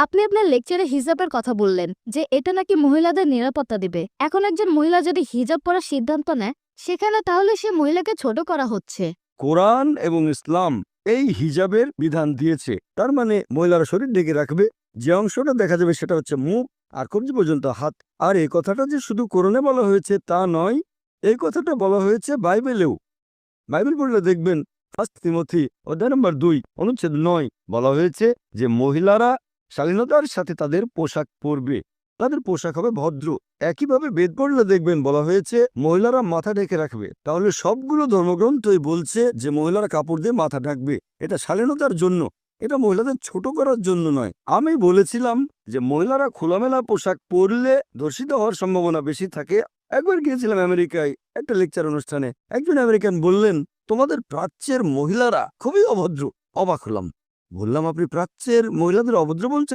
আপনি আপনার লেকচারে হিজাবের কথা বললেন যে এটা নাকি মহিলাদের নিরাপত্তা দিবে। এখন একজন মহিলা যদি হিজাব পরার সিদ্ধান্ত নেয় সেখানে তাহলে সে মহিলাকে ছোট করা হচ্ছে। কোরআন এবং ইসলাম এই হিজাবের বিধান দিয়েছে, তার মানে মহিলারা শরীর ঢেকে রাখবে, যে অংশটা দেখা যাবে সেটা হচ্ছে মুখ আর কবজি পর্যন্ত হাত। আর এই কথাটা যে শুধু কোরআনে বলা হয়েছে তা নয়, এই কথাটা বলা হয়েছে বাইবেলেও। বাইবেল পড়লে দেখবেন 1 তিমথি অধ্যায় নম্বর 2 অনুচ্ছেদ 9 বলা হয়েছে যে মহিলারা শালীনতার সাথে তাদের পোশাক পরবে, তাদের পোশাক হবে ভদ্র। একইভাবে বেদ পড়লে দেখবেন বলা হয়েছে মহিলারা মাথা ঢেকে রাখবে। তাহলে সবগুলো ধর্মগ্রন্থই বলছে যে মহিলারা কাপড় দিয়ে মাথা ঢাকবে, এটা শালীনতার জন্য, এটা মহিলাদের ছোট করার জন্য নয়। আমি বলেছিলাম যে মহিলারা খোলামেলা পোশাক পরলে ধর্ষিত হওয়ার সম্ভাবনা বেশি থাকে। একবার গিয়েছিলাম আমেরিকায় একটা লেকচার অনুষ্ঠানে, একজন আমেরিকান বললেন তোমাদের প্রাচ্যের মহিলারা খুবই অভদ্র। অবাক হলাম, বললাম আপনি প্রাচ্যের মহিলাদের অভদ্র বলছেন